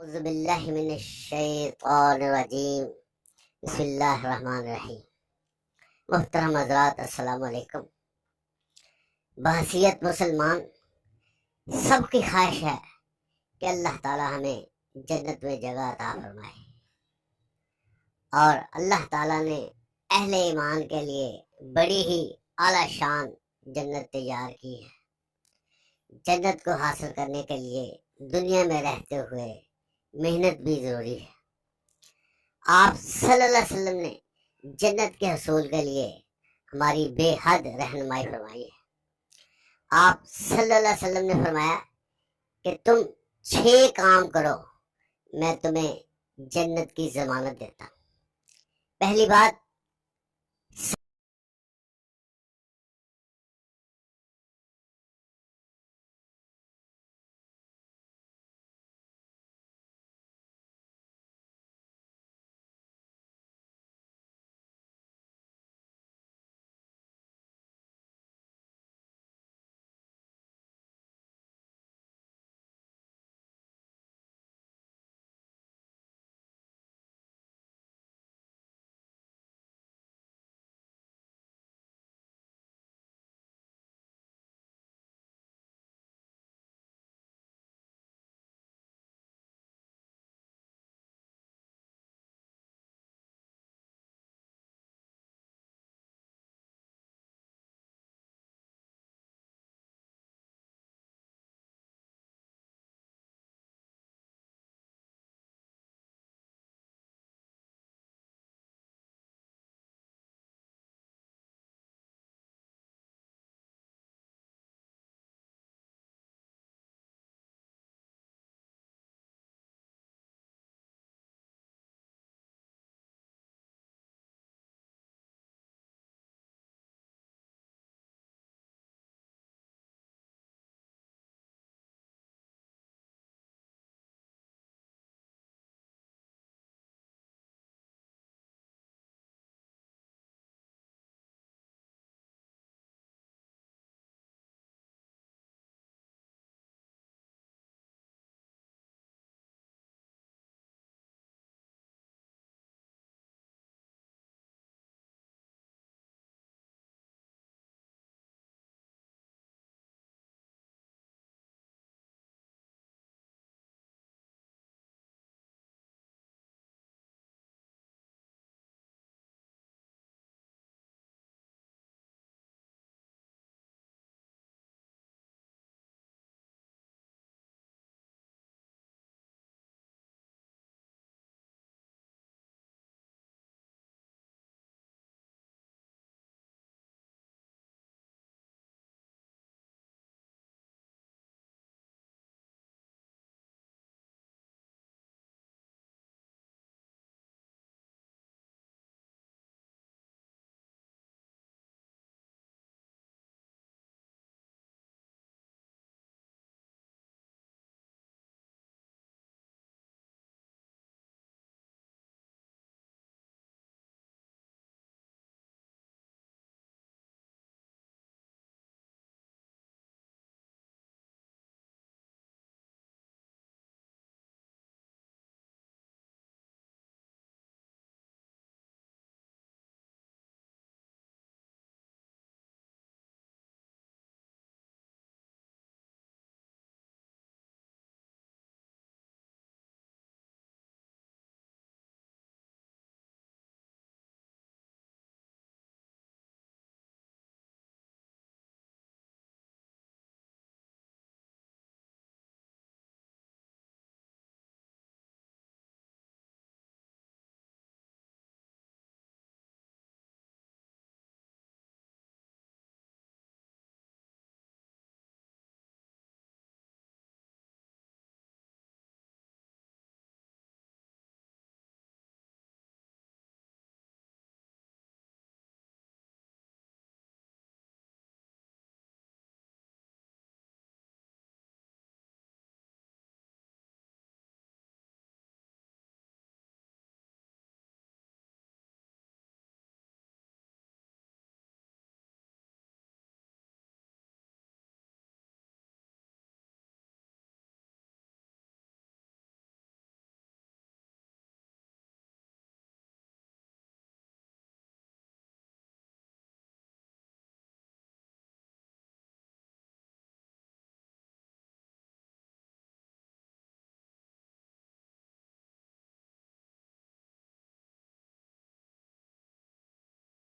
اعوذ باللہ من الشیطان الرجیم، بسم اللہ الرحمن الرحیم۔ محترم حضرات، السلام علیکم۔ بحیثیت مسلمان سب کی خواہش ہے کہ اللہ تعالی ہمیں جنت میں جگہ عطا فرمائے، اور اللہ تعالی نے اہل ایمان کے لیے بڑی ہی اعلی شان جنت تیار کی ہے۔ جنت کو حاصل کرنے کے لیے دنیا میں رہتے ہوئے محنت بھی ضروری ہے۔ آپ صلی اللہ علیہ وسلم نے جنت کے حصول کے لیے ہماری بے حد رہنمائی فرمائی ہے۔ آپ صلی اللہ علیہ وسلم نے فرمایا کہ تم 6 کام کرو، میں تمہیں جنت کی ضمانت دیتا ہوں۔ پہلی بات،